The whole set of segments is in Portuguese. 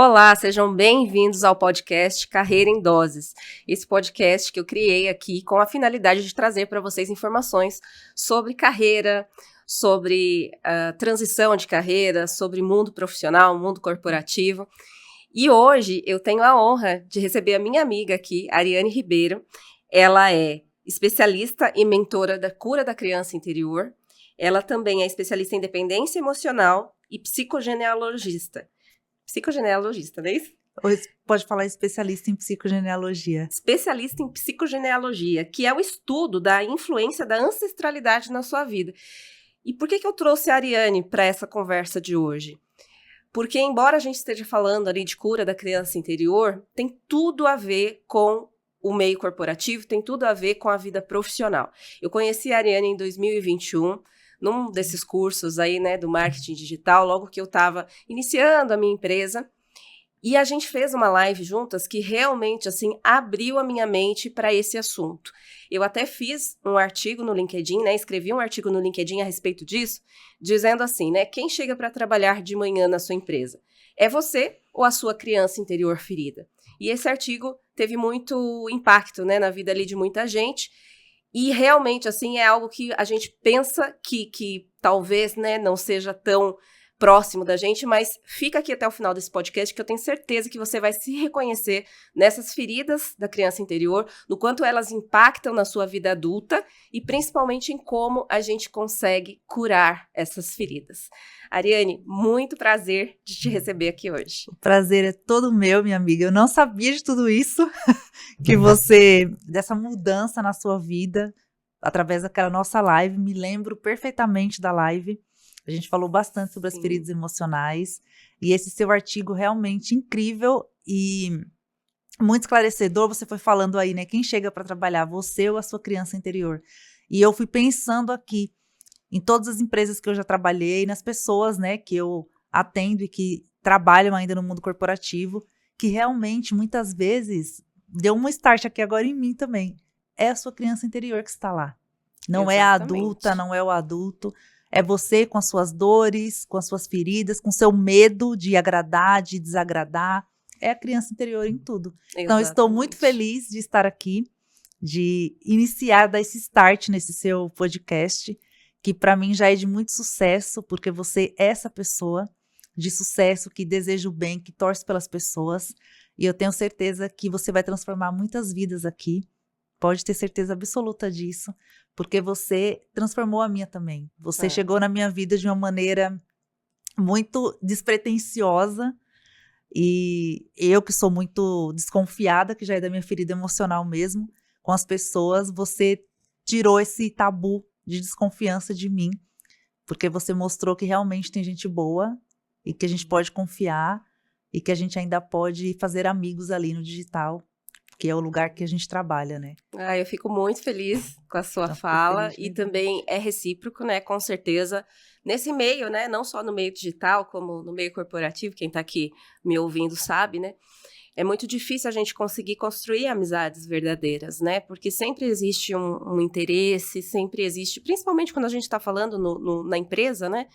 Olá, sejam bem-vindos ao podcast Carreira em Doses. Esse podcast que eu criei aqui com a finalidade de trazer para vocês informações sobre carreira, sobre transição de carreira, sobre mundo profissional, mundo corporativo. E hoje eu tenho a honra de receber a minha amiga aqui, Ariane Ribeiro. Ela é especialista e mentora da cura da criança interior. Ela também é especialista em dependência emocional e psicogenealogista. Psicogenealogista, não é isso? Ou pode falar especialista em psicogenealogia. Especialista em psicogenealogia, que é o estudo da influência da ancestralidade na sua vida. E por que eu trouxe a Ariane para essa conversa de hoje? Porque, embora a gente esteja falando ali de cura da criança interior, tem tudo a ver com o meio corporativo, tem tudo a ver com a vida profissional. Eu conheci a Ariane em 2021, num desses cursos aí, né, do marketing digital, logo que eu estava iniciando a minha empresa, e a gente fez uma live juntas que realmente, assim, abriu a minha mente para esse assunto. Eu até fiz um artigo no LinkedIn, né, escrevi um artigo no LinkedIn a respeito disso, dizendo assim, né, quem chega para trabalhar de manhã na sua empresa? É você ou a sua criança interior ferida? E esse artigo teve muito impacto, né, na vida ali de muita gente. E realmente, assim, é algo que a gente pensa que talvez, né, não seja tão próximo da gente, mas fica aqui até o final desse podcast que eu tenho certeza que você vai se reconhecer nessas feridas da criança interior, no quanto elas impactam na sua vida adulta e principalmente em como a gente consegue curar essas feridas. Ariane, muito prazer de te receber aqui hoje. O prazer é todo meu, minha amiga. Eu não sabia de tudo isso, que você, dessa mudança na sua vida, através daquela nossa live, me lembro perfeitamente da live. A gente falou bastante sobre as feridas emocionais, e esse seu artigo realmente incrível e muito esclarecedor. Você foi falando aí, né, quem chega para trabalhar, você ou a sua criança interior. E eu fui pensando aqui, em todas as empresas que eu já trabalhei, nas pessoas, né, que eu atendo e que trabalham ainda no mundo corporativo, que realmente, muitas vezes, deu um start aqui agora em mim também. É a sua criança interior que está lá. Não é a adulta, não é o adulto. É você com as suas dores, com as suas feridas, com seu medo de agradar, de desagradar. É a criança interior em tudo. Então, eu estou muito feliz de estar aqui, de iniciar, dar esse start nesse seu podcast, que para mim já é de muito sucesso, porque você é essa pessoa de sucesso, que deseja o bem, que torce pelas pessoas, e eu tenho certeza que você vai transformar muitas vidas aqui, pode ter certeza absoluta disso, porque você transformou a minha também. Você chegou na minha vida de uma maneira muito despretensiosa, e eu que sou muito desconfiada, que já é da minha ferida emocional mesmo, com as pessoas, você tirou esse tabu de desconfiança de mim, porque você mostrou que realmente tem gente boa e que a gente pode confiar e que a gente ainda pode fazer amigos ali no digital, que é o lugar que a gente trabalha, né? Eu fico muito feliz com a sua fala e também é recíproco, né? Com certeza, nesse meio, né? Não só no meio digital, como no meio corporativo, quem tá aqui me ouvindo sabe, né? É muito difícil a gente conseguir construir amizades verdadeiras, né? Porque sempre existe um interesse, sempre existe, principalmente quando a gente está falando na empresa, né?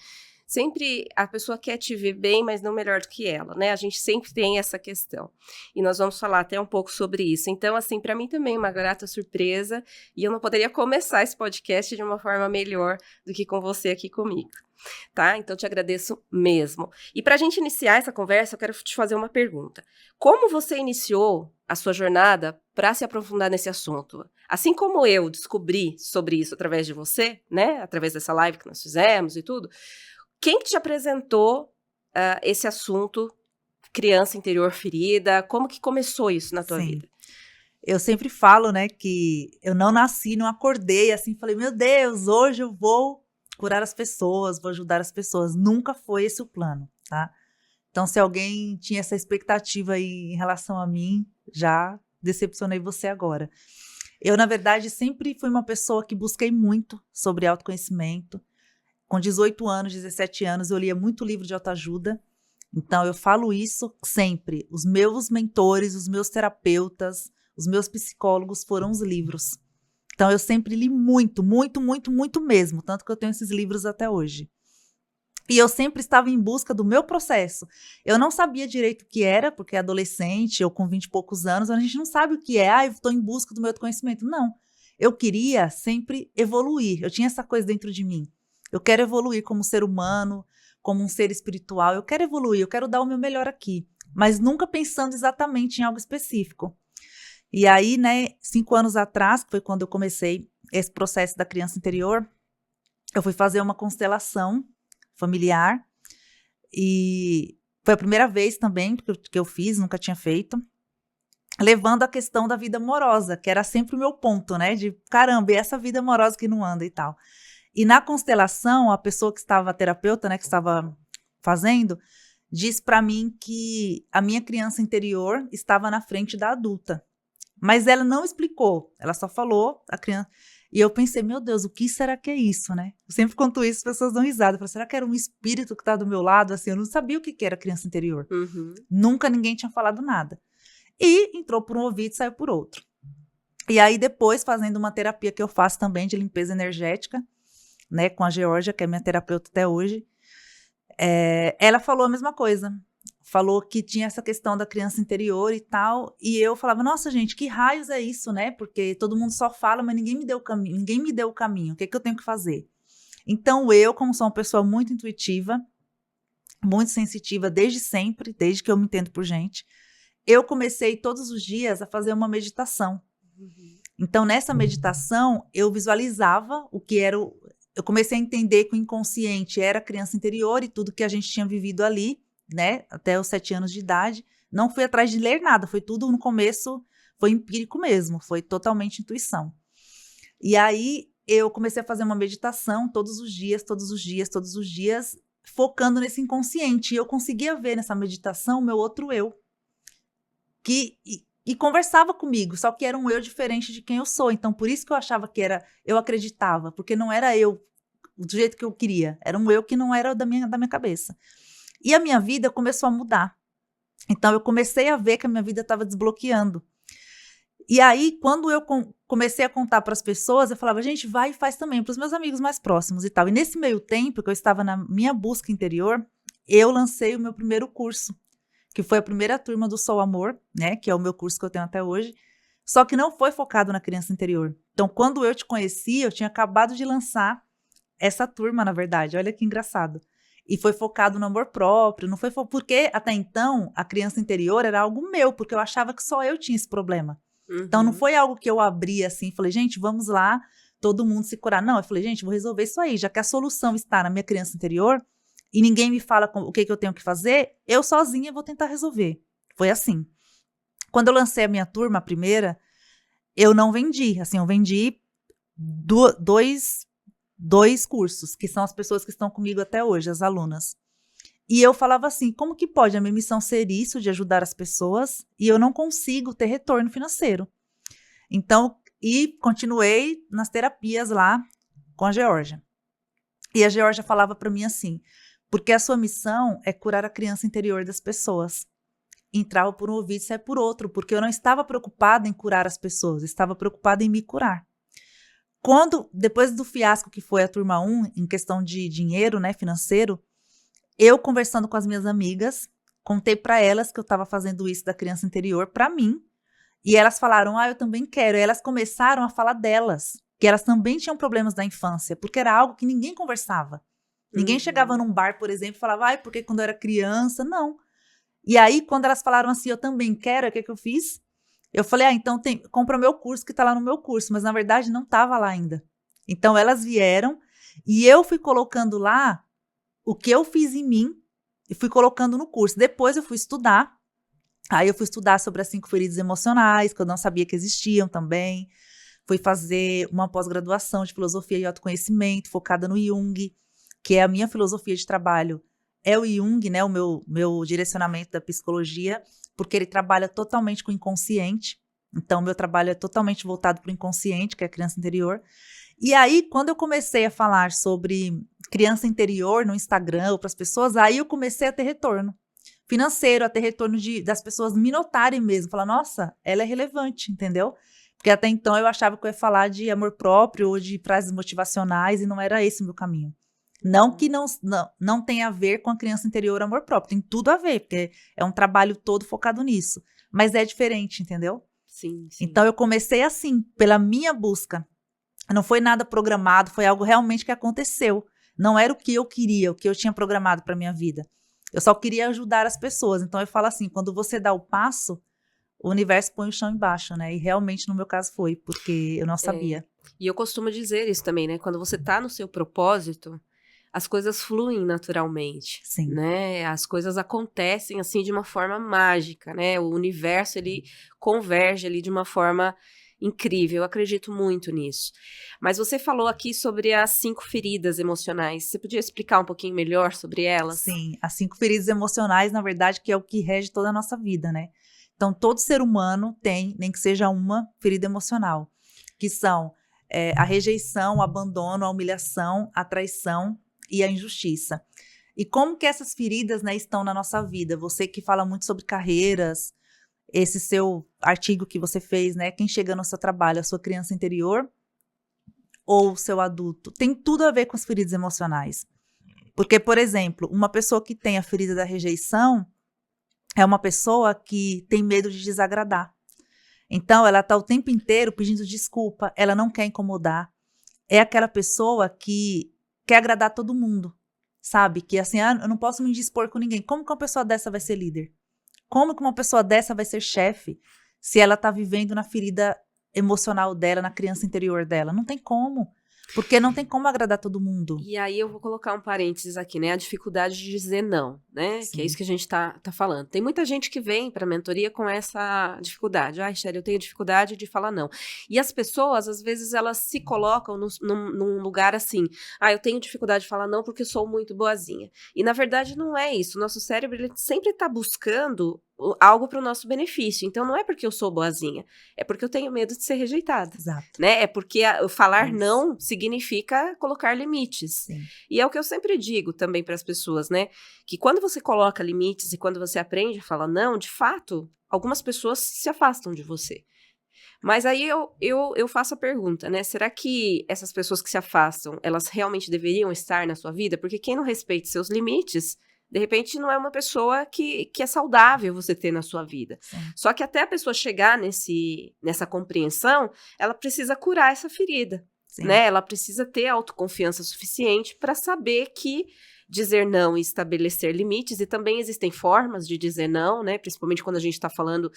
Sempre a pessoa quer te ver bem, mas não melhor do que ela, né? A gente sempre tem essa questão. E nós vamos falar até um pouco sobre isso. Então, assim, para mim também é uma grata surpresa. E eu não poderia começar esse podcast de uma forma melhor do que com você aqui comigo. Tá? Então, te agradeço mesmo. E para a gente iniciar essa conversa, eu quero te fazer uma pergunta. Como você iniciou a sua jornada para se aprofundar nesse assunto? Assim como eu descobri sobre isso através de você, né? Através dessa live que nós fizemos e tudo. Quem que te apresentou esse assunto, criança interior ferida? Como que começou isso na tua vida? Eu sempre falo, né, que eu não nasci, não acordei assim, falei, meu Deus, hoje eu vou curar as pessoas, vou ajudar as pessoas. Nunca foi esse o plano, tá? Então, se alguém tinha essa expectativa aí em relação a mim, já decepcionei você agora. Eu, na verdade, sempre fui uma pessoa que busquei muito sobre autoconhecimento. Com 18 anos, 17 anos, eu lia muito livro de autoajuda. Então, eu falo isso sempre. Os meus mentores, os meus terapeutas, os meus psicólogos foram os livros. Então, eu sempre li muito, muito, muito, muito mesmo. Tanto que eu tenho esses livros até hoje. E eu sempre estava em busca do meu processo. Eu não sabia direito o que era, porque adolescente, eu com 20 e poucos anos, a gente não sabe o que é. Eu estou em busca do meu conhecimento. Não. Eu queria sempre evoluir. Eu tinha essa coisa dentro de mim. Eu quero evoluir como ser humano, como um ser espiritual. Eu quero evoluir, eu quero dar o meu melhor aqui. Mas nunca pensando exatamente em algo específico. E aí, né, 5 anos atrás, que foi quando eu comecei esse processo da criança interior, eu fui fazer uma constelação familiar, e foi a primeira vez também que eu fiz, nunca tinha feito, levando a questão da vida amorosa, que era sempre o meu ponto, né, de caramba, e essa vida amorosa que não anda e tal. E na constelação, a pessoa que estava, a terapeuta, né, que estava fazendo, disse para mim que a minha criança interior estava na frente da adulta, mas ela não explicou, ela só falou, a criança. E eu pensei, meu Deus, o que será que é isso, né? Eu sempre conto isso, as pessoas dão risada. Eu falo, será que era um espírito que está do meu lado? Assim, eu não sabia o que era criança interior. Uhum. Nunca ninguém tinha falado nada. E entrou por um ouvido e saiu por outro. E aí depois, fazendo uma terapia que eu faço também de limpeza energética, né, com a Georgia, que é minha terapeuta até hoje, ela falou a mesma coisa. Falou que tinha essa questão da criança interior e tal, e eu falava, nossa, gente, que raios é isso, né? Porque todo mundo só fala, mas ninguém me deu o caminho, o que eu tenho que fazer? Então eu, como sou uma pessoa muito intuitiva, muito sensitiva desde sempre, desde que eu me entendo por gente, eu comecei todos os dias a fazer uma meditação. Então nessa meditação, eu visualizava o que era eu comecei a entender que o inconsciente era a criança interior e tudo que a gente tinha vivido ali, né, até os 7 anos de idade. Não fui atrás de ler nada, foi tudo no começo, foi empírico mesmo, foi totalmente intuição. E aí eu comecei a fazer uma meditação todos os dias, focando nesse inconsciente. E eu conseguia ver nessa meditação o meu outro eu, e conversava comigo, só que era um eu diferente de quem eu sou. Então por isso que eu achava que era, eu acreditava, porque não era eu do jeito que eu queria, era um eu que não era da minha cabeça. E a minha vida começou a mudar. Então, eu comecei a ver que a minha vida estava desbloqueando. E aí, quando eu comecei a contar para as pessoas, eu falava, gente, vai e faz também, para os meus amigos mais próximos e tal. E nesse meio tempo, que eu estava na minha busca interior, eu lancei o meu primeiro curso, que foi a primeira turma do Sou Amor, né, que é o meu curso que eu tenho até hoje, só que não foi focado na criança interior. Então, quando eu te conheci, eu tinha acabado de lançar essa turma, na verdade, olha que engraçado. E foi focado no amor próprio, não foi porque até então a criança interior era algo meu, porque eu achava que só eu tinha esse problema. Então não foi algo que eu abri assim, falei, gente, vamos lá, todo mundo se curar. Não, eu falei, gente, vou resolver isso aí, já que a solução está na minha criança interior e ninguém me fala o que eu tenho que fazer, eu sozinha vou tentar resolver. Foi assim. Quando eu lancei a minha turma, a primeira, eu não vendi, assim, eu vendi dois cursos, que são as pessoas que estão comigo até hoje, as alunas. E eu falava assim, como que pode a minha missão ser isso, de ajudar as pessoas, e eu não consigo ter retorno financeiro? Então, e continuei nas terapias lá com a Georgia. E a Georgia falava para mim assim, porque a sua missão é curar a criança interior das pessoas. Entrava por um ouvido e saia por outro, porque eu não estava preocupada em curar as pessoas, estava preocupada em me curar. Depois do fiasco que foi a turma 1, em questão de dinheiro, né, financeiro, eu conversando com as minhas amigas, contei para elas que eu estava fazendo isso da criança interior para mim, e elas falaram, eu também quero. E elas começaram a falar delas, que elas também tinham problemas da infância, porque era algo que ninguém conversava. Ninguém chegava num bar, por exemplo, e falava, porque quando eu era criança, não. E aí, quando elas falaram assim, eu também quero, o que eu fiz? Eu falei, então compra o meu curso que está lá no meu curso, mas na verdade não estava lá ainda. Então elas vieram e eu fui colocando lá o que eu fiz em mim e fui colocando no curso. Depois eu fui estudar, aí eu fui estudar sobre as 5 feridas emocionais, que eu não sabia que existiam também. Fui fazer uma pós-graduação de filosofia e autoconhecimento, focada no Jung, que é a minha filosofia de trabalho. É o Jung, né, o meu direcionamento da psicologia, porque ele trabalha totalmente com o inconsciente. Então, meu trabalho é totalmente voltado para o inconsciente, que é a criança interior. E aí, quando eu comecei a falar sobre criança interior no Instagram ou para as pessoas, aí eu comecei a ter retorno financeiro, a ter retorno das pessoas me notarem mesmo. Falar, nossa, ela é relevante, entendeu? Porque até então eu achava que eu ia falar de amor próprio ou de frases motivacionais e não era esse o meu caminho. Não que não tenha a ver com a criança interior amor próprio, tem tudo a ver, porque é um trabalho todo focado nisso. Mas é diferente, entendeu? Sim, sim. Então eu comecei assim, pela minha busca. Não foi nada programado, foi algo realmente que aconteceu. Não era o que eu queria, o que eu tinha programado para minha vida. Eu só queria ajudar as pessoas. Então eu falo assim, quando você dá o passo, o universo põe o chão embaixo, né? E realmente no meu caso foi, porque eu não sabia. E eu costumo dizer isso também, né? Quando você tá no seu propósito, as coisas fluem naturalmente, Sim. né? As coisas acontecem assim de uma forma mágica, né? O universo ele converge ali de uma forma incrível. Eu acredito muito nisso. Mas você falou aqui sobre as 5 feridas emocionais. Você podia explicar um pouquinho melhor sobre elas? Sim, as 5 feridas emocionais, na verdade, que é o que rege toda a nossa vida, né? Então, todo ser humano tem, nem que seja uma ferida emocional, que são a rejeição, o abandono, a humilhação, a traição e a injustiça. E como que essas feridas, né, estão na nossa vida? Você que fala muito sobre carreiras, esse seu artigo que você fez, né? Quem chega no seu trabalho, a sua criança interior ou o seu adulto, tem tudo a ver com as feridas emocionais. Porque, por exemplo, uma pessoa que tem a ferida da rejeição é uma pessoa que tem medo de desagradar. Então, ela está o tempo inteiro pedindo desculpa, ela não quer incomodar. É aquela pessoa que quer agradar todo mundo, sabe? Que assim, eu não posso me dispor com ninguém. Como que uma pessoa dessa vai ser líder? Como que uma pessoa dessa vai ser chefe se ela está vivendo na ferida emocional dela, na criança interior dela? Não tem como. Porque não tem como agradar todo mundo. E aí eu vou colocar um parênteses aqui, né? A dificuldade de dizer não, né? Sim. Que é isso que a gente tá falando. Tem muita gente que vem pra mentoria com essa dificuldade. Ai, Shelly, eu tenho dificuldade de falar não. E as pessoas, às vezes, elas se colocam num lugar assim. Ah, eu tenho dificuldade de falar não porque eu sou muito boazinha. E, na verdade, não é isso. O nosso cérebro, ele sempre tá buscando algo para o nosso benefício. Então, não é porque eu sou boazinha, é porque eu tenho medo de ser rejeitada. Exato. Né? É porque falar não significa colocar limites. Sim. E é o que eu sempre digo também para as pessoas, né? Que quando você coloca limites e quando você aprende a falar não, de fato, algumas pessoas se afastam de você. Mas aí eu faço a pergunta, né? Será que essas pessoas que se afastam, elas realmente deveriam estar na sua vida? Porque quem não respeita seus limites, de repente não é uma pessoa que é saudável você ter na sua vida. Sim. Só que até a pessoa chegar nessa compreensão, ela precisa curar essa ferida, Sim. né? Ela precisa ter autoconfiança suficiente para saber que dizer não e estabelecer limites, e também existem formas de dizer não, né? Principalmente quando a gente está falando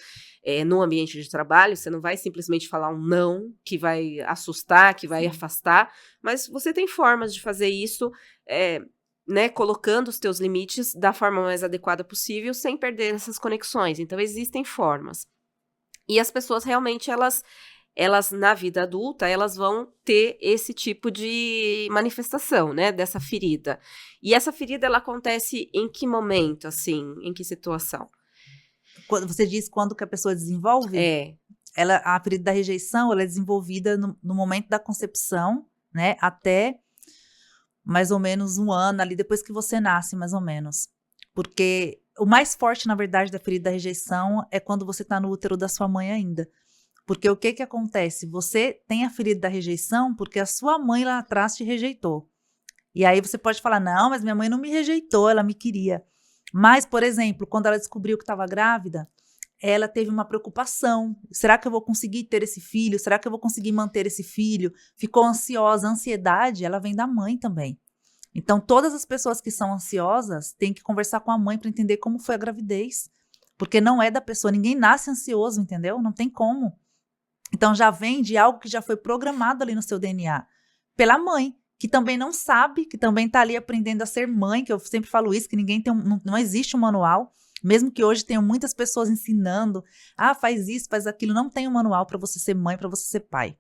no ambiente de trabalho, você não vai simplesmente falar um não que vai assustar, que vai afastar, mas você tem formas de fazer isso, né, colocando os teus limites da forma mais adequada possível, sem perder essas conexões. Então, existem formas. E as pessoas realmente, elas na vida adulta, elas vão ter esse tipo de manifestação, né, dessa ferida. E essa ferida, ela acontece em que momento, assim, em que situação? Quando você diz quando que a pessoa desenvolve? A ferida da rejeição, ela é desenvolvida no momento da concepção, né, até mais ou menos 1 ano, ali depois que você nasce, mais ou menos. Porque o mais forte, na verdade, da ferida da rejeição é quando você está no útero da sua mãe ainda. Porque o que acontece? Você tem a ferida da rejeição porque a sua mãe lá atrás te rejeitou. E aí você pode falar, não, mas minha mãe não me rejeitou, ela me queria. Mas, por exemplo, quando ela descobriu que estava grávida, ela teve uma preocupação. Será que eu vou conseguir ter esse filho? Será que eu vou conseguir manter esse filho? Ficou ansiosa. A ansiedade, ela vem da mãe também. Então, todas as pessoas que são ansiosas têm que conversar com a mãe para entender como foi a gravidez. Porque não é da pessoa, ninguém nasce ansioso, entendeu? Não tem como. Então, já vem de algo que já foi programado ali no seu DNA. Pela mãe, que também não sabe, que também está ali aprendendo a ser mãe, que eu sempre falo isso, que ninguém tem não existe um manual. Mesmo que hoje tenham muitas pessoas ensinando, faz isso, faz aquilo, não tem um manual para você ser mãe, para você ser pai.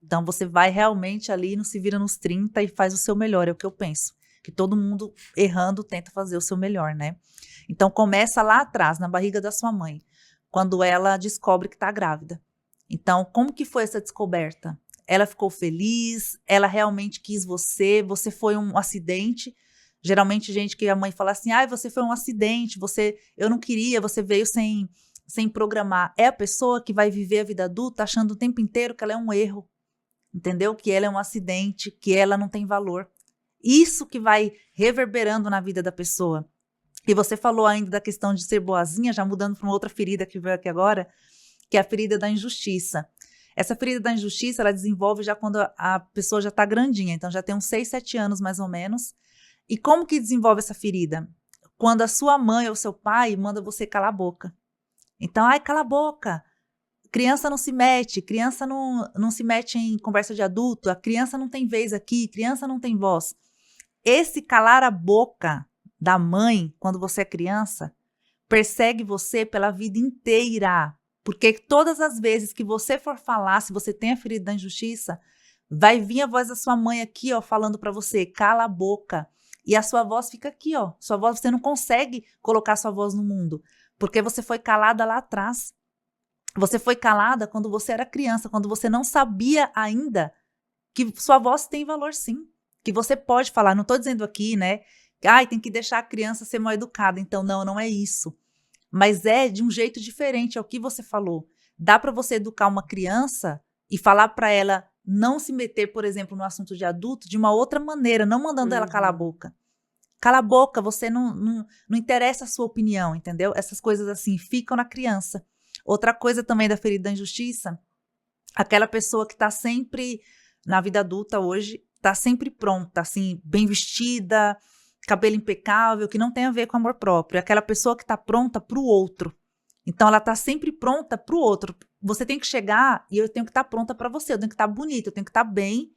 Então, você vai realmente ali, no se vira nos 30 e faz o seu melhor, é o que eu penso. Que todo mundo errando tenta fazer o seu melhor, né? Então, começa lá atrás, na barriga da sua mãe, quando ela descobre que está grávida. Então, como que foi essa descoberta? Ela ficou feliz? Ela realmente quis você? Você foi um acidente? Geralmente, gente que a mãe fala assim, você foi um acidente, eu não queria, você veio sem programar. É a pessoa que vai viver a vida adulta achando o tempo inteiro que ela é um erro, entendeu? Que ela é um acidente, que ela não tem valor. Isso que vai reverberando na vida da pessoa. E você falou ainda da questão de ser boazinha, já mudando para uma outra ferida que veio aqui agora, que é a ferida da injustiça. Essa ferida da injustiça, ela desenvolve já quando a pessoa já está grandinha, então já tem uns 6, 7 anos mais ou menos. E como que desenvolve essa ferida? Quando a sua mãe ou seu pai manda você calar a boca. Então, ai, cala a boca. Criança não se mete, criança não se mete em conversa de adulto, a criança não tem vez aqui, criança não tem voz. Esse calar a boca da mãe, quando você é criança, persegue você pela vida inteira. Porque todas as vezes que você for falar, se você tem a ferida da injustiça, vai vir a voz da sua mãe aqui, ó, falando para você, cala a boca. E a sua voz fica aqui, ó. Sua voz, você não consegue colocar sua voz no mundo, porque você foi calada lá atrás. Você foi calada quando você era criança, quando você não sabia ainda que sua voz tem valor sim, que você pode falar. Não estou dizendo aqui, né, ai, tem que deixar a criança ser mal educada. Então, não é isso. Mas é de um jeito diferente, é o que você falou. Dá para você educar uma criança e falar para ela não se meter, por exemplo, no assunto de adulto de uma outra maneira, não mandando ela calar a boca. Cala a boca, você não interessa a sua opinião, entendeu? Essas coisas assim ficam na criança. Outra coisa também da ferida da injustiça, aquela pessoa que está sempre, na vida adulta hoje, está sempre pronta, assim, bem vestida, cabelo impecável, que não tem a ver com amor próprio. É aquela pessoa que está pronta para o outro. Então, ela está sempre pronta para o outro. Você tem que chegar e eu tenho que estar pronta para você. Eu tenho que estar bonita, eu tenho que estar bem.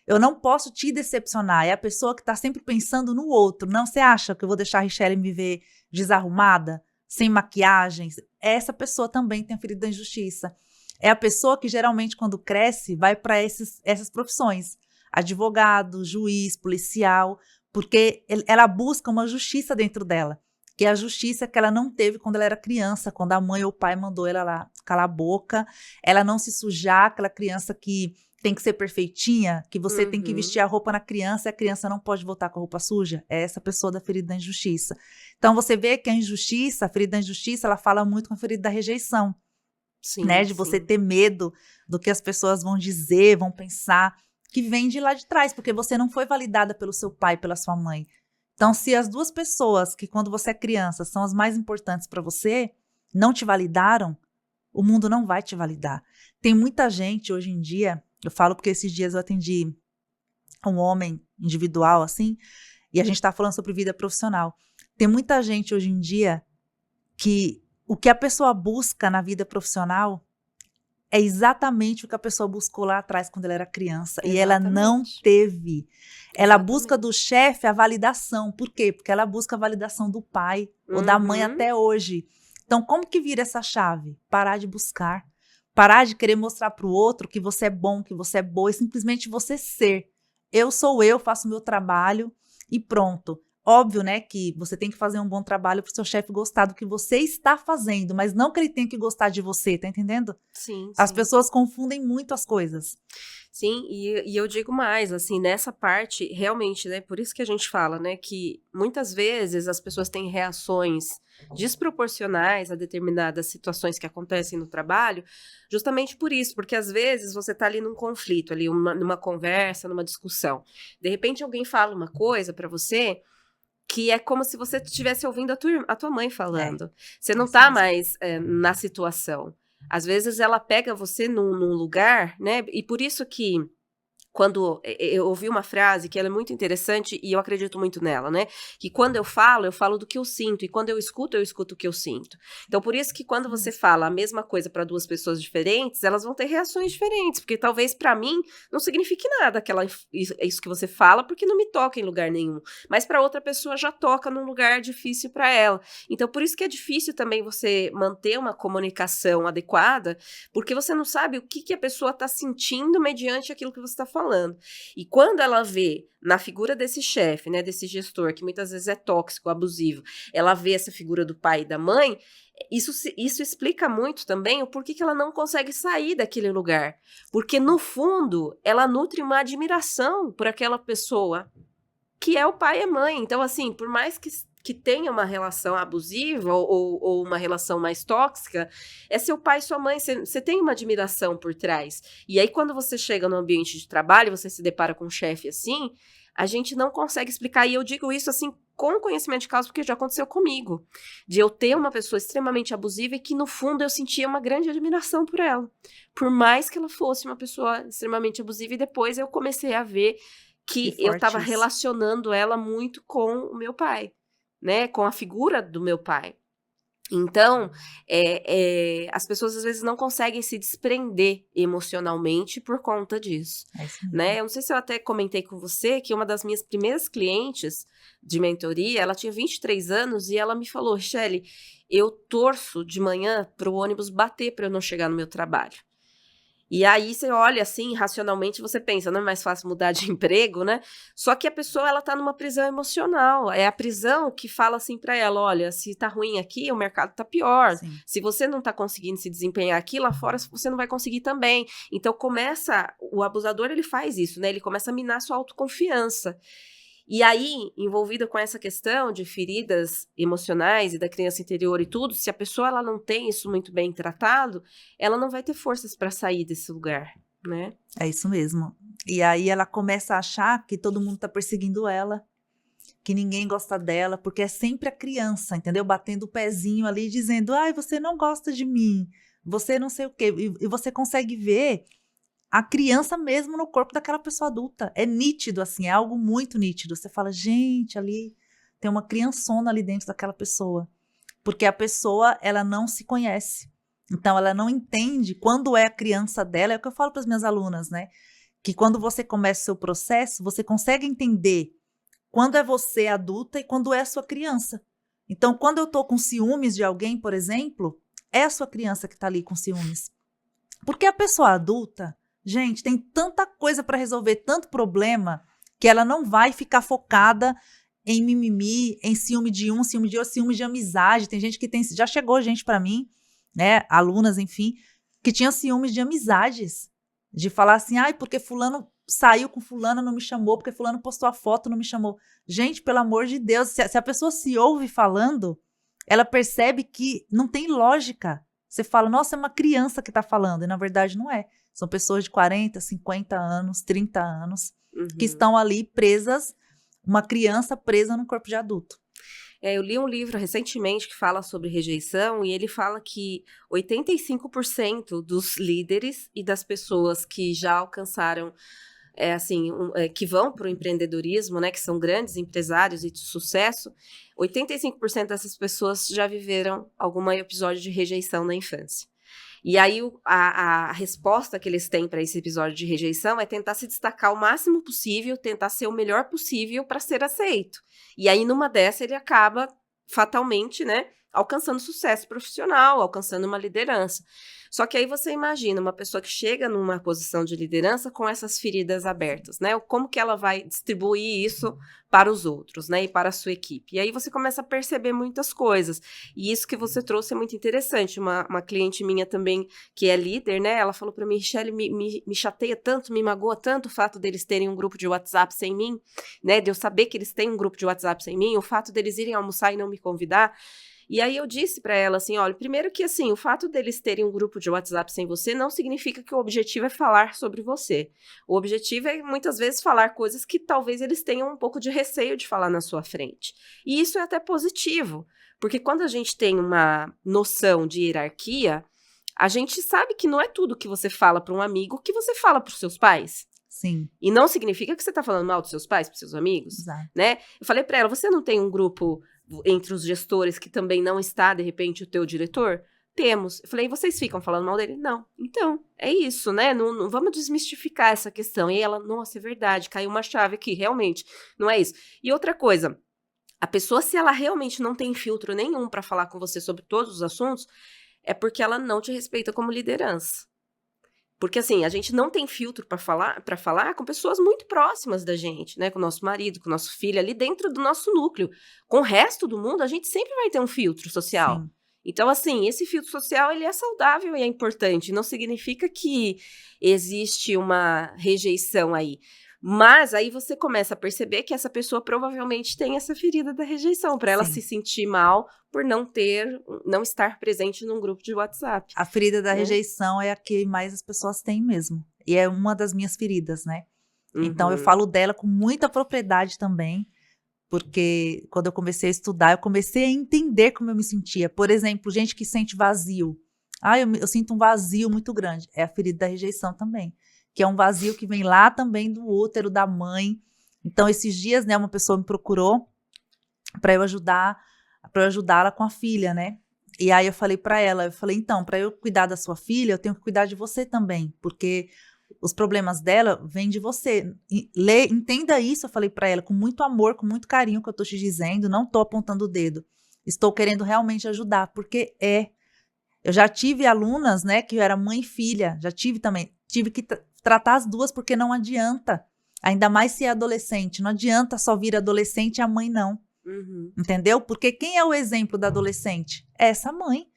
Eu não posso te decepcionar. É a pessoa que está sempre pensando no outro. Não, você acha que eu vou deixar a Richelle me ver desarrumada, sem maquiagem? Essa pessoa também tem a ferida da injustiça. É a pessoa que geralmente, quando cresce, vai para essas profissões. Advogado, juiz, policial, porque ela busca uma justiça dentro dela, que é a justiça que ela não teve quando ela era criança, quando a mãe ou o pai mandou ela lá calar a boca, ela não se sujar, aquela criança que tem que ser perfeitinha, que você tem que vestir a roupa na criança e a criança não pode voltar com a roupa suja. É essa pessoa da ferida da injustiça. Então, você vê que a injustiça, a ferida da injustiça, ela fala muito com a ferida da rejeição. Sim, né? De você ter medo do que as pessoas vão dizer, vão pensar, que vem de lá de trás, porque você não foi validada pelo seu pai, pela sua mãe. Então, se as duas pessoas que quando você é criança são as mais importantes para você, não te validaram, o mundo não vai te validar. Tem muita gente hoje em dia, eu falo porque esses dias eu atendi um homem individual, assim, e a gente tá falando sobre vida profissional. Tem muita gente hoje em dia que o que a pessoa busca na vida profissional é exatamente o que a pessoa buscou lá atrás quando ela era criança. Exatamente. E ela não teve. Ela busca do chefe a validação. Por quê? Porque ela busca a validação do pai ou da mãe até hoje. Então, como que vira essa chave? Parar de buscar. Parar de querer mostrar para o outro que você é bom, que você é boa, e simplesmente você ser. Eu sou eu, faço o meu trabalho e pronto. Óbvio, né, que você tem que fazer um bom trabalho para o seu chefe gostar do que você está fazendo, mas não que ele tenha que gostar de você, tá entendendo? Sim. As pessoas confundem muito as coisas. Sim, e eu digo mais, assim, nessa parte, realmente, né, por isso que a gente fala, né, que muitas vezes as pessoas têm reações desproporcionais a determinadas situações que acontecem no trabalho, justamente por isso, porque às vezes você tá ali num conflito, ali numa conversa, numa discussão, de repente alguém fala uma coisa para você que é como se você estivesse ouvindo a tua mãe falando. Você não tá mais na situação. Às vezes ela pega você num lugar, né? E por isso que quando eu ouvi uma frase que ela é muito interessante e eu acredito muito nela, né? Que quando eu falo do que eu sinto, e quando eu escuto o que eu sinto. Então, por isso que quando você fala a mesma coisa para duas pessoas diferentes, elas vão ter reações diferentes, porque talvez para mim não signifique nada isso que você fala, porque não me toca em lugar nenhum, mas para outra pessoa já toca num lugar difícil para ela. Então, por isso que é difícil também você manter uma comunicação adequada, porque você não sabe o que a pessoa está sentindo mediante aquilo que você está falando. E quando ela vê na figura desse chefe, né, desse gestor, que muitas vezes é tóxico, abusivo, ela vê essa figura do pai e da mãe, isso explica muito também o porquê que ela não consegue sair daquele lugar. Porque, no fundo, ela nutre uma admiração por aquela pessoa, que é o pai e a mãe. Então, assim, por mais que que tenha uma relação abusiva ou uma relação mais tóxica é seu pai e sua mãe. Você tem uma admiração por trás. E aí, quando você chega no ambiente de trabalho, você se depara com um chefe assim, a gente não consegue explicar. E eu digo isso assim com conhecimento de causa, porque já aconteceu comigo. De eu ter uma pessoa extremamente abusiva e que, no fundo, eu sentia uma grande admiração por ela. Por mais que ela fosse uma pessoa extremamente abusiva. E depois eu comecei a ver que eu estava relacionando ela muito com o meu pai, né? Com a figura do meu pai. Então, as pessoas às vezes não conseguem se desprender emocionalmente por conta disso, né? Eu não sei se eu até comentei com você que uma das minhas primeiras clientes de mentoria, ela tinha 23 anos e ela me falou, Richelle, eu torço de manhã para o ônibus bater para eu não chegar no meu trabalho. E aí você olha assim, racionalmente, você pensa, não é mais fácil mudar de emprego, né? Só que a pessoa, ela tá numa prisão emocional. É a prisão que fala assim pra ela, olha, se tá ruim aqui, o mercado tá pior. Sim. Se você não tá conseguindo se desempenhar aqui, lá fora você não vai conseguir também. Então o abusador, ele faz isso, né? Ele começa a minar sua autoconfiança. E aí, envolvida com essa questão de feridas emocionais e da criança interior e tudo, se a pessoa ela não tem isso muito bem tratado, ela não vai ter forças para sair desse lugar, né? É isso mesmo. E aí ela começa a achar que todo mundo tá perseguindo ela, que ninguém gosta dela, porque é sempre a criança, entendeu? Batendo o pezinho ali, dizendo, ai, você não gosta de mim, você não sei o quê. E você consegue ver a criança mesmo no corpo daquela pessoa adulta. É nítido, assim, é algo muito nítido. Você fala, gente, ali tem uma criançona ali dentro daquela pessoa. Porque a pessoa, ela não se conhece. Então, ela não entende quando é a criança dela. É o que eu falo para as minhas alunas, né? Que quando você começa o seu processo, você consegue entender quando é você adulta e quando é a sua criança. Então, quando eu tô com ciúmes de alguém, por exemplo, é a sua criança que tá ali com ciúmes. Porque a pessoa adulta, gente, tem tanta coisa para resolver, tanto problema, que ela não vai ficar focada em mimimi, em ciúme de um, ciúme de outro, ciúme de amizade. Tem gente que tem, já chegou gente para mim, né, alunas, enfim, que tinham ciúmes de amizades, de falar assim, ai, porque fulano saiu com fulana, não me chamou, porque fulano postou a foto, não me chamou. Gente, pelo amor de Deus, se a pessoa se ouve falando, ela percebe que não tem lógica. Você fala, nossa, é uma criança que tá falando, e na verdade não é. São pessoas de 40, 50 anos, 30 anos, que estão ali presas, uma criança presa no corpo de adulto. Eu li um livro recentemente que fala sobre rejeição, e ele fala que 85% dos líderes e das pessoas que já alcançaram, que vão para o empreendedorismo, né, que são grandes empresários e de sucesso, 85% dessas pessoas já viveram algum episódio de rejeição na infância. E aí a resposta que eles têm para esse episódio de rejeição é tentar se destacar o máximo possível, tentar ser o melhor possível para ser aceito. E aí numa dessa ele acaba fatalmente, né, alcançando sucesso profissional, alcançando uma liderança. Só que aí você imagina uma pessoa que chega numa posição de liderança com essas feridas abertas, né? Como que ela vai distribuir isso para os outros, né? E para a sua equipe. E aí você começa a perceber muitas coisas. E isso que você trouxe é muito interessante. Uma cliente minha também, que é líder, né? Ela falou para mim, Richelle, me chateia tanto, me magoa tanto o fato deles terem um grupo de WhatsApp sem mim, né? De eu saber que eles têm um grupo de WhatsApp sem mim, o fato deles irem almoçar e não me convidar. E aí eu disse para ela assim, olha, primeiro que assim, o fato deles terem um grupo de WhatsApp sem você não significa que o objetivo é falar sobre você. O objetivo é muitas vezes falar coisas que talvez eles tenham um pouco de receio de falar na sua frente. E isso é até positivo, porque quando a gente tem uma noção de hierarquia, a gente sabe que não é tudo que você fala para um amigo que você fala para os seus pais. Sim. E não significa que você está falando mal dos seus pais, para seus amigos, Exato. Né? Eu falei para ela, você não tem um grupo entre os gestores que também não está, de repente, o teu diretor? Temos. Eu falei, vocês ficam falando mal dele? Não. Então, é isso, né? Não vamos desmistificar essa questão. E ela, nossa, é verdade, caiu uma chave aqui, realmente, não é isso. E outra coisa, a pessoa, se ela realmente não tem filtro nenhum para falar com você sobre todos os assuntos, é porque ela não te respeita como liderança. Porque, assim, a gente não tem filtro para falar com pessoas muito próximas da gente, né? Com o nosso marido, com o nosso filho, ali dentro do nosso núcleo. Com o resto do mundo, a gente sempre vai ter um filtro social. Sim. Então, assim, esse filtro social, ele é saudável e é importante. Não significa que existe uma rejeição aí. Mas aí você começa a perceber que essa pessoa provavelmente tem essa ferida da rejeição, para ela Sim. se sentir mal por não estar presente num grupo de WhatsApp. A ferida da né? rejeição é a que mais as pessoas têm mesmo. E é uma das minhas feridas, né? Então eu Uhum. falo dela com muita propriedade também, porque quando eu comecei a estudar, eu comecei a entender como eu me sentia. Por exemplo, gente que sente vazio. Eu sinto um vazio muito grande. É a ferida da rejeição também, que é um vazio que vem lá também do útero da mãe. Então esses dias, né, uma pessoa me procurou para eu ajudá-la com a filha, né? E aí eu falei para ela, então, para eu cuidar da sua filha, eu tenho que cuidar de você também, porque os problemas dela vêm de você. Entenda isso, eu falei para ela, com muito amor, com muito carinho que eu tô te dizendo, não tô apontando o dedo. Estou querendo realmente ajudar, porque eu já tive alunas, né, que eu era mãe e filha, já tive também, tive que tratar as duas, porque não adianta, ainda mais se é adolescente, não adianta só vir adolescente e a mãe não. Uhum. Entendeu? Porque quem é o exemplo da adolescente? É essa mãe.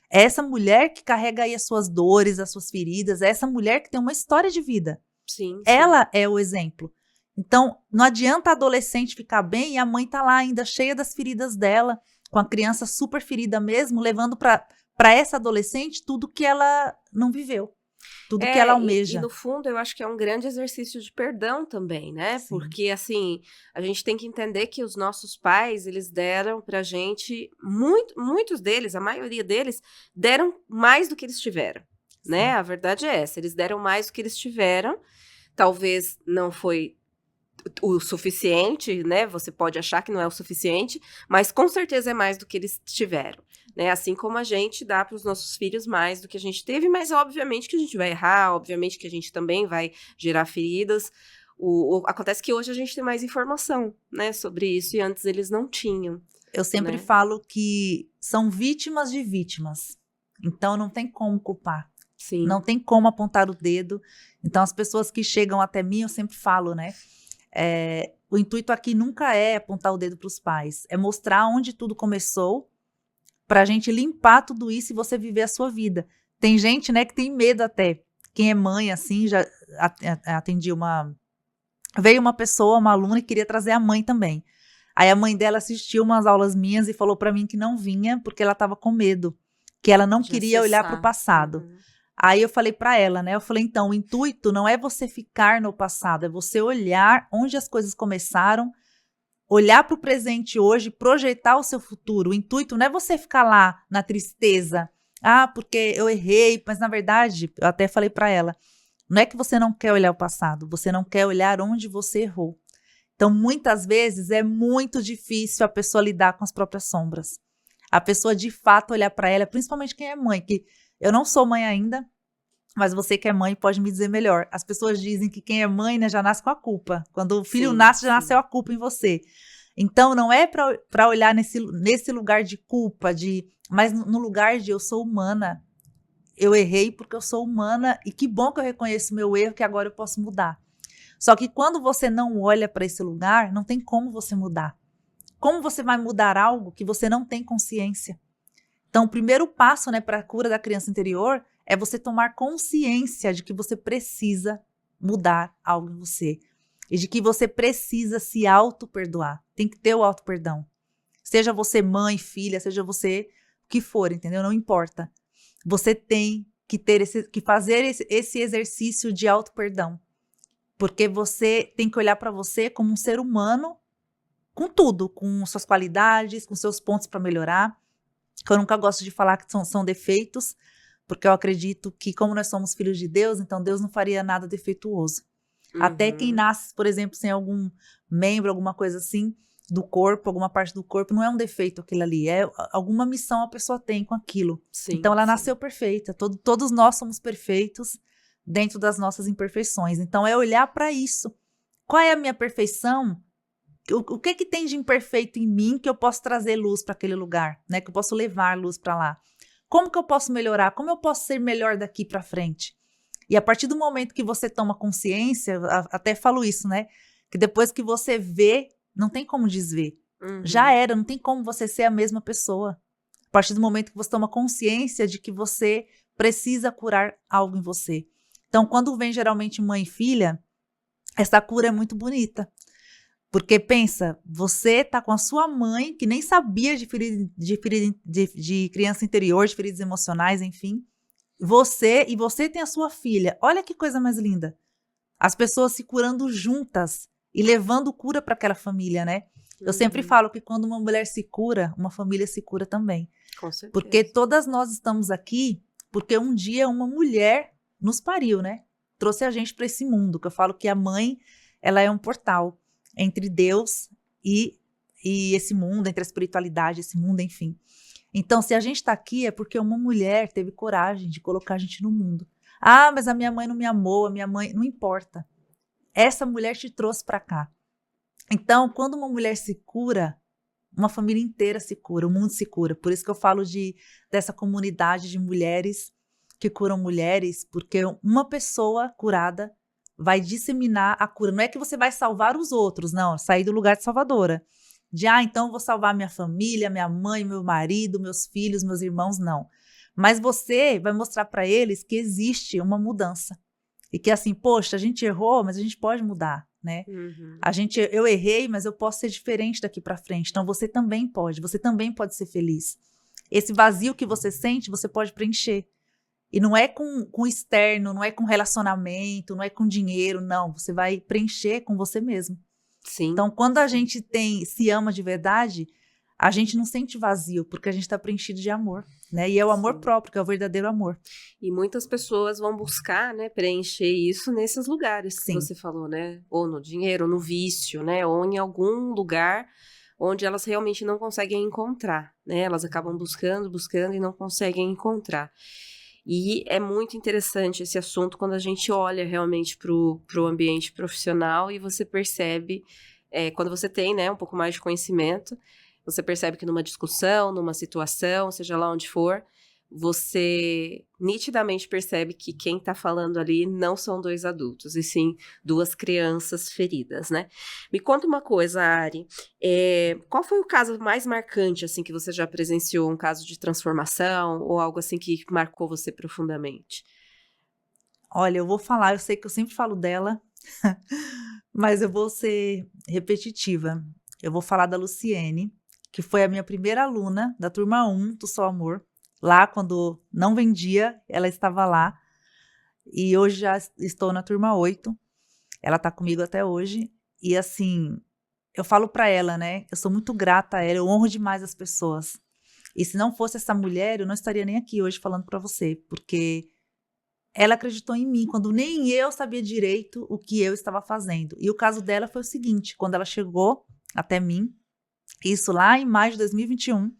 É essa mulher que carrega aí as suas dores, as suas feridas. É essa mulher que tem uma história de vida. Sim, sim. Ela é o exemplo. Então, não adianta a adolescente ficar bem e a mãe tá lá ainda cheia das feridas dela, com a criança super ferida mesmo, levando para essa adolescente tudo que ela não viveu, tudo que ela E almeja. no fundo eu acho que é um grande exercício de perdão também, né? Sim. Porque assim, a gente tem que entender que os nossos pais, eles deram pra gente, muitos deles, a maioria deles, deram mais do que eles tiveram, né? A verdade é essa, eles deram mais do que eles tiveram, talvez não foi o suficiente, né? Você pode achar que não é o suficiente, mas com certeza é mais do que eles tiveram, né? Assim como a gente dá para os nossos filhos mais do que a gente teve, mas obviamente que a gente vai errar, obviamente que a gente também vai gerar feridas. Acontece que hoje a gente tem mais informação, né, sobre isso, e antes eles não tinham. Eu sempre né? falo que são vítimas de vítimas. Então não tem como culpar. Sim. Não tem como apontar o dedo. Então, as pessoas que chegam até mim, eu sempre falo, né? O intuito aqui nunca é apontar o dedo para os pais, é mostrar onde tudo começou, para a gente limpar tudo isso e você viver a sua vida. Tem gente, né, que tem medo até. Quem é mãe, assim, já atendi Veio uma pessoa, uma aluna, e queria trazer a mãe também. Aí a mãe dela assistiu umas aulas minhas e falou para mim que não vinha porque ela estava com medo, que ela não De queria olhar para o acessar. passado. Uhum. Aí eu falei para ela, né? Eu falei, então, o intuito não é você ficar no passado, é você olhar onde as coisas começaram, olhar para o presente hoje, projetar o seu futuro. O intuito não é você ficar lá na tristeza. Porque eu errei, mas na verdade, eu até falei para ela, não é que você não quer olhar o passado, você não quer olhar onde você errou. Então, muitas vezes é muito difícil a pessoa lidar com as próprias sombras. A pessoa de fato olhar para ela, principalmente quem é mãe, que eu não sou mãe ainda, mas você que é mãe pode me dizer melhor. As pessoas dizem que quem é mãe, né, já nasce com a culpa. Quando o filho nasce, já nasceu a culpa em você. Então, não é para olhar nesse lugar de culpa, mas no lugar de eu sou humana. Eu errei porque eu sou humana e que bom que eu reconheço o meu erro, que agora eu posso mudar. Só que quando você não olha para esse lugar, não tem como você mudar. Como você vai mudar algo que você não tem consciência? Então, o primeiro passo, né, para a cura da criança interior é você tomar consciência de que você precisa mudar algo em você e de que você precisa se auto-perdoar. Tem que ter o auto-perdão. Seja você mãe, filha, seja você o que for, entendeu? Não importa. Você tem que fazer esse exercício de auto-perdão. Porque você tem que olhar para você como um ser humano com tudo, com suas qualidades, com seus pontos para melhorar. Que eu nunca gosto de falar que são defeitos, porque eu acredito que como nós somos filhos de Deus, então Deus não faria nada defeituoso. Uhum. Até quem nasce, por exemplo, sem algum membro, alguma coisa assim, do corpo, alguma parte do corpo, não é um defeito aquilo ali, é alguma missão a pessoa tem com aquilo. Sim, então ela nasceu perfeita, todos nós somos perfeitos dentro das nossas imperfeições. Então é olhar para isso. Qual é a minha perfeição? O que tem de imperfeito em mim que eu posso trazer luz para aquele lugar, né? Que eu posso levar luz para lá? Como que eu posso melhorar? Como eu posso ser melhor daqui para frente? E a partir do momento que você toma consciência, até falo isso, né? Que depois que você vê, não tem como desver. Uhum. Já era, não tem como você ser a mesma pessoa. A partir do momento que você toma consciência de que você precisa curar algo em você. Então, quando vem geralmente mãe e filha, essa cura é muito bonita. Porque pensa, você tá com a sua mãe, que nem sabia de criança interior, de feridas emocionais, enfim. Você tem a sua filha. Olha que coisa mais linda. As pessoas se curando juntas e levando cura para aquela família, né? Eu sempre falo que quando uma mulher se cura, uma família se cura também. Com certeza. Porque todas nós estamos aqui porque um dia uma mulher nos pariu, né? Trouxe a gente para esse mundo, que eu falo que a mãe, ela é um portal entre Deus e esse mundo, entre a espiritualidade, esse mundo, enfim. Então, se a gente está aqui é porque uma mulher teve coragem de colocar a gente no mundo. Ah, mas a minha mãe não me amou, a minha mãe... Não importa. Essa mulher te trouxe para cá. Então, quando uma mulher se cura, uma família inteira se cura, o mundo se cura. Por isso que eu falo dessa comunidade de mulheres que curam mulheres, porque uma pessoa curada vai disseminar a cura. Não é que você vai salvar os outros, não. Sair do lugar de salvadora. Então eu vou salvar minha família, minha mãe, meu marido, meus filhos, meus irmãos, não. Mas você vai mostrar para eles que existe uma mudança. E que assim, poxa, a gente errou, mas a gente pode mudar, né? Eu errei, mas eu posso ser diferente daqui para frente. Então você também pode ser feliz. Esse vazio que você sente, você pode preencher. E não é com externo, não é com relacionamento, não é com dinheiro, não. Você vai preencher com você mesmo. Sim. Então, quando a gente se ama de verdade, a gente não sente vazio, porque a gente está preenchido de amor, né? E é o amor próprio, que é o verdadeiro amor. E muitas pessoas vão buscar, né, preencher isso nesses lugares que você falou, né? Ou no dinheiro, ou no vício, né? Ou em algum lugar onde elas realmente não conseguem encontrar, né? Elas acabam buscando e não conseguem encontrar. E é muito interessante esse assunto quando a gente olha realmente para o ambiente profissional e você percebe, quando você tem, né, um pouco mais de conhecimento, você percebe que numa discussão, numa situação, seja lá onde for, você nitidamente percebe que quem está falando ali não são dois adultos, e sim duas crianças feridas, né? Me conta uma coisa, Ari, qual foi o caso mais marcante, assim, que você já presenciou, um caso de transformação, ou algo assim que marcou você profundamente? Olha, eu vou falar, eu sei que eu sempre falo dela, mas eu vou ser repetitiva. Eu vou falar da Luciene, que foi a minha primeira aluna da turma 1 do Só Amor. Lá, quando não vendia, ela estava lá. E hoje já estou na turma 8. Ela está comigo até hoje. E assim, eu falo para ela, né? Eu sou muito grata a ela, eu honro demais as pessoas. E se não fosse essa mulher, eu não estaria nem aqui hoje falando para você. Porque ela acreditou em mim, quando nem eu sabia direito o que eu estava fazendo. E o caso dela foi o seguinte, quando ela chegou até mim, isso lá em maio de 2021,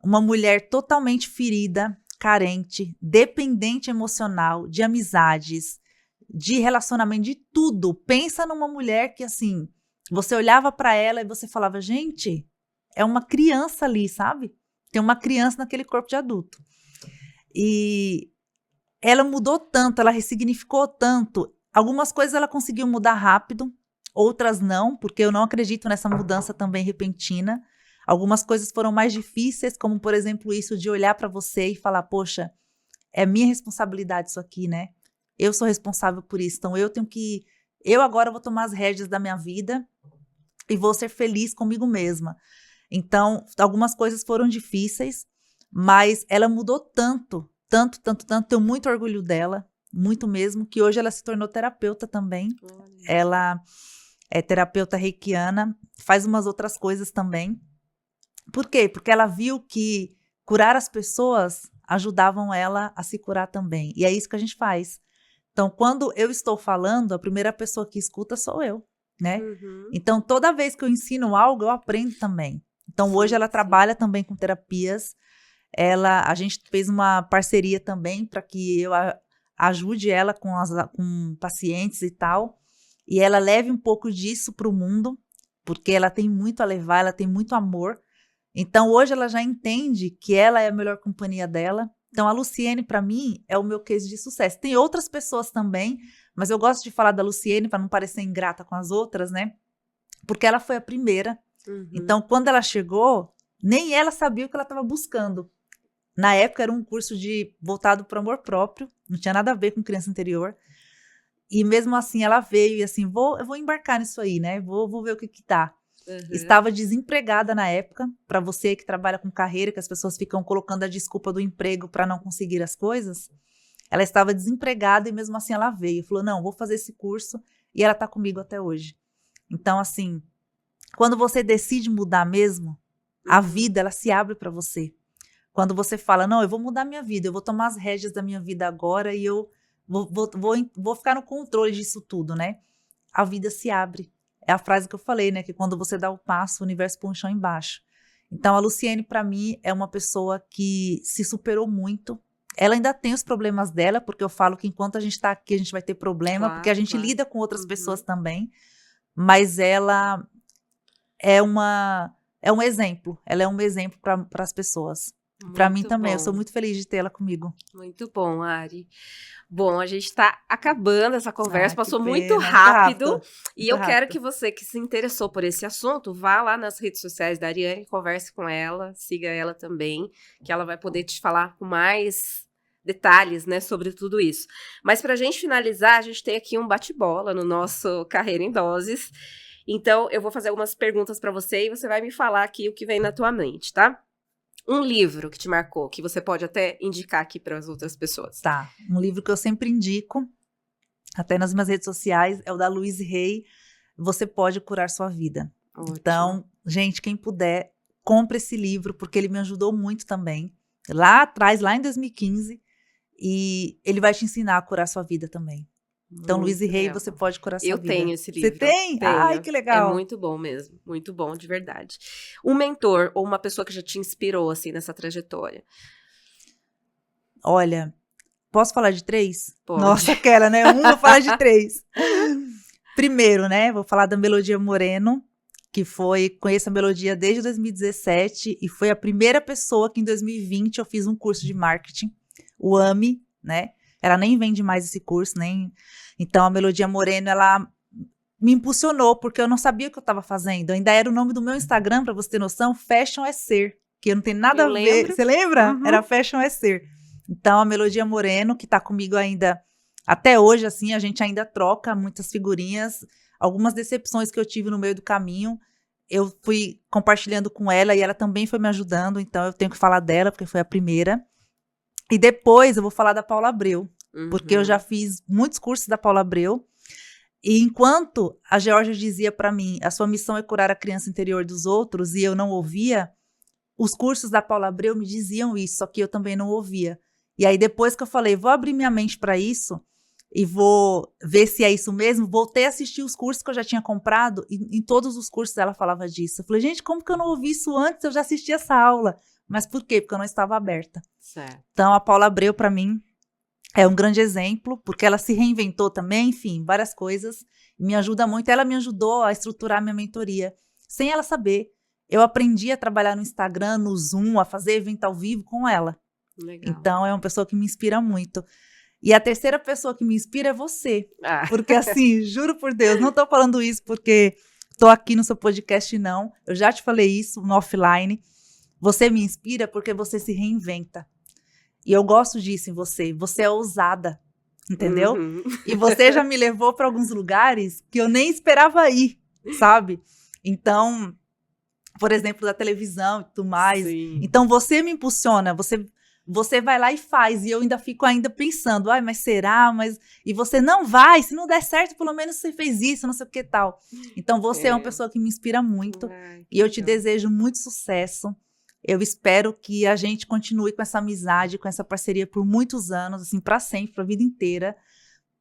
uma mulher totalmente ferida, carente, dependente emocional, de amizades, de relacionamento, de tudo. Pensa numa mulher que, assim, você olhava para ela e você falava, gente, é uma criança ali, sabe? Tem uma criança naquele corpo de adulto. E ela mudou tanto, ela ressignificou tanto. Algumas coisas ela conseguiu mudar rápido, outras não, porque eu não acredito nessa mudança também repentina. Algumas coisas foram mais difíceis, como, por exemplo, isso de olhar para você e falar, poxa, é minha responsabilidade isso aqui, né? Eu sou responsável por isso, então eu agora vou tomar as rédeas da minha vida e vou ser feliz comigo mesma. Então, algumas coisas foram difíceis, mas ela mudou tanto, tenho muito orgulho dela, muito mesmo, que hoje ela se tornou terapeuta também. Ela é terapeuta reikiana, faz umas outras coisas também. Por quê? Porque ela viu que curar as pessoas ajudavam ela a se curar também. E é isso que a gente faz. Então, quando eu estou falando, a primeira pessoa que escuta sou eu, né? Então, toda vez que eu ensino algo, eu aprendo também. Então, hoje ela trabalha também com terapias. A gente fez uma parceria também para que eu ajude ela com pacientes e tal. E ela leve um pouco disso para o mundo, porque ela tem muito a levar, ela tem muito amor. Então, hoje ela já entende que ela é a melhor companhia dela. Então, a Luciene, para mim, é o meu case de sucesso. Tem outras pessoas também, mas eu gosto de falar da Luciene para não parecer ingrata com as outras, né? Porque ela foi a primeira. Então, quando ela chegou, nem ela sabia o que ela estava buscando. Na época, era um curso voltado para o amor próprio, não tinha nada a ver com criança interior. E mesmo assim ela veio e assim, eu vou embarcar nisso aí, né? Vou ver o que dá. Uhum. Estava desempregada na época, para você que trabalha com carreira, que as pessoas ficam colocando a desculpa do emprego para não conseguir as coisas. Ela estava desempregada e mesmo assim ela veio. Falou, não, vou fazer esse curso e ela está comigo até hoje. Então, assim, quando você decide mudar mesmo, a vida, ela se abre para você. Quando você fala, não, eu vou mudar minha vida, eu vou tomar as rédeas da minha vida agora e eu vou ficar no controle disso tudo, né? A vida se abre. É a frase que eu falei, né? Que quando você dá o passo, o universo põe o chão embaixo. Então, a Luciene, para mim, é uma pessoa que se superou muito. Ela ainda tem os problemas dela, porque eu falo que enquanto a gente está aqui, a gente vai ter problema, Claro, porque a gente claro. lida com outras pessoas também. Mas ela é um exemplo. Ela é um exemplo para as pessoas. Para mim também. Eu sou muito feliz de tê-la comigo. Muito bom, Ari. Bom, a gente está acabando essa conversa, passou muito pena, rápido. E muito eu quero rápido. que você que se interessou por esse assunto, vá lá nas redes sociais da Ariane, converse com ela, siga ela também, que ela vai poder te falar com mais detalhes, né, sobre tudo isso. Mas para a gente finalizar, a gente tem aqui um bate-bola no nosso Carreira em Doses. Então, eu vou fazer algumas perguntas para você e você vai me falar aqui o que vem na tua mente, tá? Um livro que te marcou, que você pode até indicar aqui para as outras pessoas. Tá, um livro que eu sempre indico, até nas minhas redes sociais, é o da Louise Hay, Você Pode Curar Sua Vida. Ótimo. Então, gente, quem puder, compre esse livro, porque ele me ajudou muito também. Lá atrás, lá em 2015, e ele vai te ensinar a curar sua vida também. Então, Louise Hay, Você Pode Curar Sua Vida. Eu tenho esse livro. Você tem? Tenho. Ai, que legal. É muito bom mesmo. Muito bom, de verdade. Um mentor ou uma pessoa que já te inspirou, assim, nessa trajetória? Olha, posso falar de 3? Pode. Nossa, aquela, né? Vou falar de 3. Primeiro, né? Vou falar da Melodia Moreno, que conheço a Melodia desde 2017 e foi a primeira pessoa que em 2020 eu fiz um curso de marketing, o AMI, né? Ela nem vende mais esse curso, nem... Então, a Melodia Moreno, ela me impulsionou, porque eu não sabia o que eu estava fazendo. Ainda era o nome do meu Instagram, para você ter noção, Fashion é Ser, que não tem nada a ver. Você lembra? Uhum. Era Fashion é Ser. Então, a Melodia Moreno, que está comigo ainda até hoje, assim, a gente ainda troca muitas figurinhas. Algumas decepções que eu tive no meio do caminho, eu fui compartilhando com ela e ela também foi me ajudando, então eu tenho que falar dela, porque foi a primeira. E depois eu vou falar da Paula Abreu, porque eu já fiz muitos cursos da Paula Abreu. E enquanto a Georgia dizia para mim, a sua missão é curar a criança interior dos outros, e eu não ouvia, os cursos da Paula Abreu me diziam isso, só que eu também não ouvia. E aí depois que eu falei, vou abrir minha mente para isso, e vou ver se é isso mesmo, voltei a assistir os cursos que eu já tinha comprado, e em todos os cursos ela falava disso. Eu falei, gente, como que eu não ouvi isso antes? Eu já assisti essa aula. Mas por quê? Porque eu não estava aberta. Certo. Então, a Paula Abreu, para mim, é um grande exemplo, porque ela se reinventou também, enfim, várias coisas. Me ajuda muito. Ela me ajudou a estruturar minha mentoria, sem ela saber. Eu aprendi a trabalhar no Instagram, no Zoom, a fazer evento ao vivo com ela. Legal. Então, é uma pessoa que me inspira muito. E a terceira pessoa que me inspira é você. Porque assim, juro por Deus, não tô falando isso porque tô aqui no seu podcast, não. Eu já te falei isso no offline. Você me inspira porque você se reinventa. E eu gosto disso em você. Você é ousada, entendeu? Uhum. E você já me levou para alguns lugares que eu nem esperava ir, sabe? Então, por exemplo, da televisão e tudo mais. Sim. Então, você me impulsiona, você vai lá e faz, e eu ainda fico pensando, mas será? E você não vai, se não der certo, pelo menos você fez isso, não sei o que tal. Então, você é uma pessoa que me inspira muito, e eu te desejo muito sucesso. Eu espero que a gente continue com essa amizade, com essa parceria por muitos anos, assim, para sempre, para a vida inteira,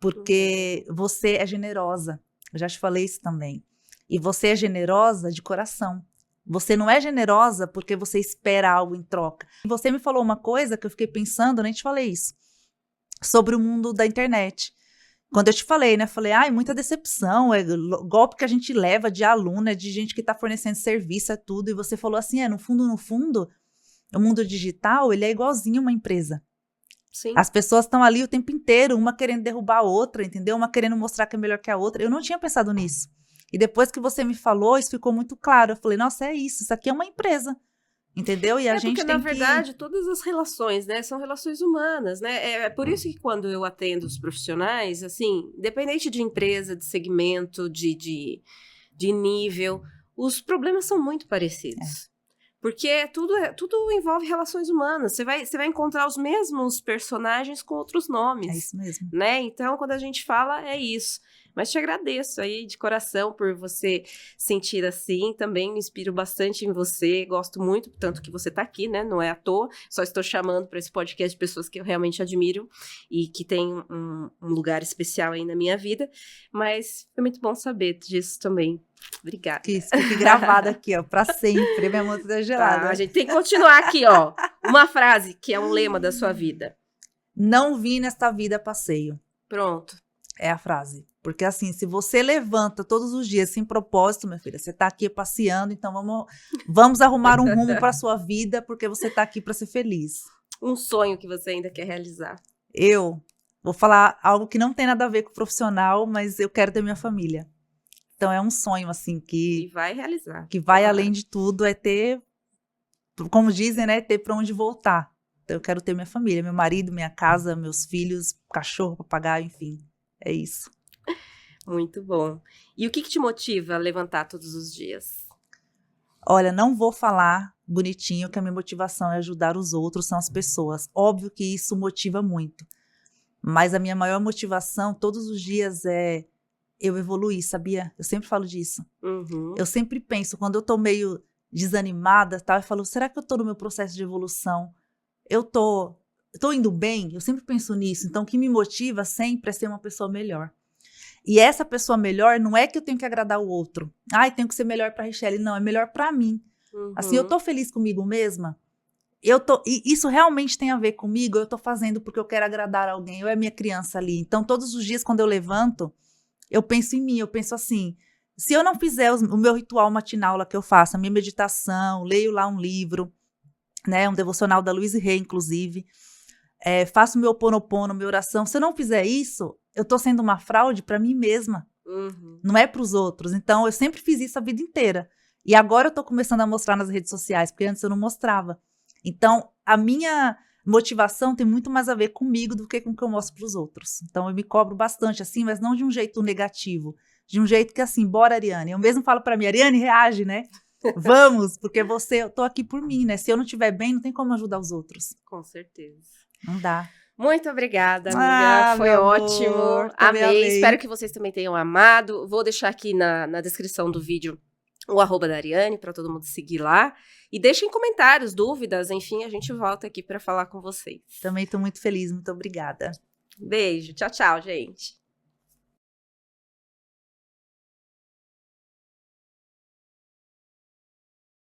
porque você é generosa. Eu já te falei isso também. E você é generosa de coração. Você não é generosa porque você espera algo em troca. Você me falou uma coisa que eu fiquei pensando, nem te falei isso, sobre o mundo da internet. Quando eu te falei, né? Falei, muita decepção, é golpe que a gente leva de aluno, é de gente que está fornecendo serviço, é tudo. E você falou assim, no fundo, o mundo digital, ele é igualzinho uma empresa. Sim. As pessoas estão ali o tempo inteiro, uma querendo derrubar a outra, entendeu? Uma querendo mostrar que é melhor que a outra. Eu não tinha pensado nisso. E depois que você me falou, isso ficou muito claro. Eu falei, nossa, é isso aqui é uma empresa. Entendeu? E a gente porque, tem na verdade, todas as relações, né, são relações humanas, né? É por isso que quando eu atendo os profissionais, assim, independente de empresa, de segmento, de nível, os problemas são muito parecidos. Porque tudo envolve relações humanas. Você vai encontrar os mesmos personagens com outros nomes. É isso mesmo. Né? Então, quando a gente fala, é isso. Mas te agradeço aí de coração por você sentir assim. Também me inspiro bastante em você. Gosto muito, tanto que você tá aqui, né? Não é à toa. Só estou chamando para esse podcast de pessoas que eu realmente admiro e que têm um lugar especial aí na minha vida. Mas foi muito bom saber disso também. Obrigada. Que isso fique gravado aqui, ó, pra sempre. Minha mão tá gelada. Tá, a gente tem que continuar aqui, ó. Uma frase que é um lema da sua vida. Não vim nesta vida a passeio. Pronto. É a frase. Porque assim, se você levanta todos os dias sem propósito, minha filha, você tá aqui passeando, então vamos arrumar um rumo pra sua vida, porque você tá aqui pra ser feliz. Um sonho que você ainda quer realizar. Eu vou falar algo que não tem nada a ver com o profissional, mas eu quero ter minha família. Então é um sonho, assim, E vai realizar. que vai além de tudo, é ter, como dizem, né, ter pra onde voltar. Então eu quero ter minha família, meu marido, minha casa, meus filhos, cachorro, papagaio, enfim, é isso. Muito bom. E o que te motiva a levantar todos os dias? Olha, não vou falar bonitinho que a minha motivação é ajudar os outros, são as pessoas. Óbvio que isso motiva muito, mas a minha maior motivação todos os dias é eu evoluir, sabia? Eu sempre falo disso. Uhum. Eu sempre penso, quando eu tô meio desanimada, tal, eu falo, será que eu tô no meu processo de evolução? Eu tô indo bem? Eu sempre penso nisso. Então, o que me motiva sempre é ser uma pessoa melhor. E essa pessoa melhor não é que eu tenho que agradar o outro. Ai, tenho que ser melhor pra Richelle. Não, é melhor pra mim. Uhum. Assim, eu tô feliz comigo mesma. E isso realmente tem a ver comigo. Eu tô fazendo porque eu quero agradar alguém. Eu é minha criança ali. Então, todos os dias, quando eu levanto, eu penso em mim. Eu penso assim, se eu não fizer o meu ritual matinal lá que eu faço, a minha meditação, leio lá um livro, né, um devocional da Louise Hay, inclusive, faço meu Ho'oponopono, minha oração. Se eu não fizer isso, eu tô sendo uma fraude para mim mesma. Uhum. Não é para os outros. Então, eu sempre fiz isso a vida inteira. E agora eu tô começando a mostrar nas redes sociais, porque antes eu não mostrava. Então, a minha motivação tem muito mais a ver comigo do que com o que eu mostro para os outros. Então, eu me cobro bastante, assim, mas não de um jeito negativo. De um jeito que, assim, bora, Ariane. Eu mesmo falo para mim, Ariane, reage, né? Vamos, porque eu tô aqui por mim, né? Se eu não estiver bem, não tem como ajudar os outros. Com certeza. Não dá. Muito obrigada, amiga. Foi ótimo. Amei. Espero que vocês também tenham amado. Vou deixar aqui na descrição do vídeo o @ da Ariane, para todo mundo seguir lá. E deixem comentários, dúvidas, enfim, a gente volta aqui para falar com vocês. Também estou muito feliz, muito obrigada. Beijo. Tchau, tchau, gente.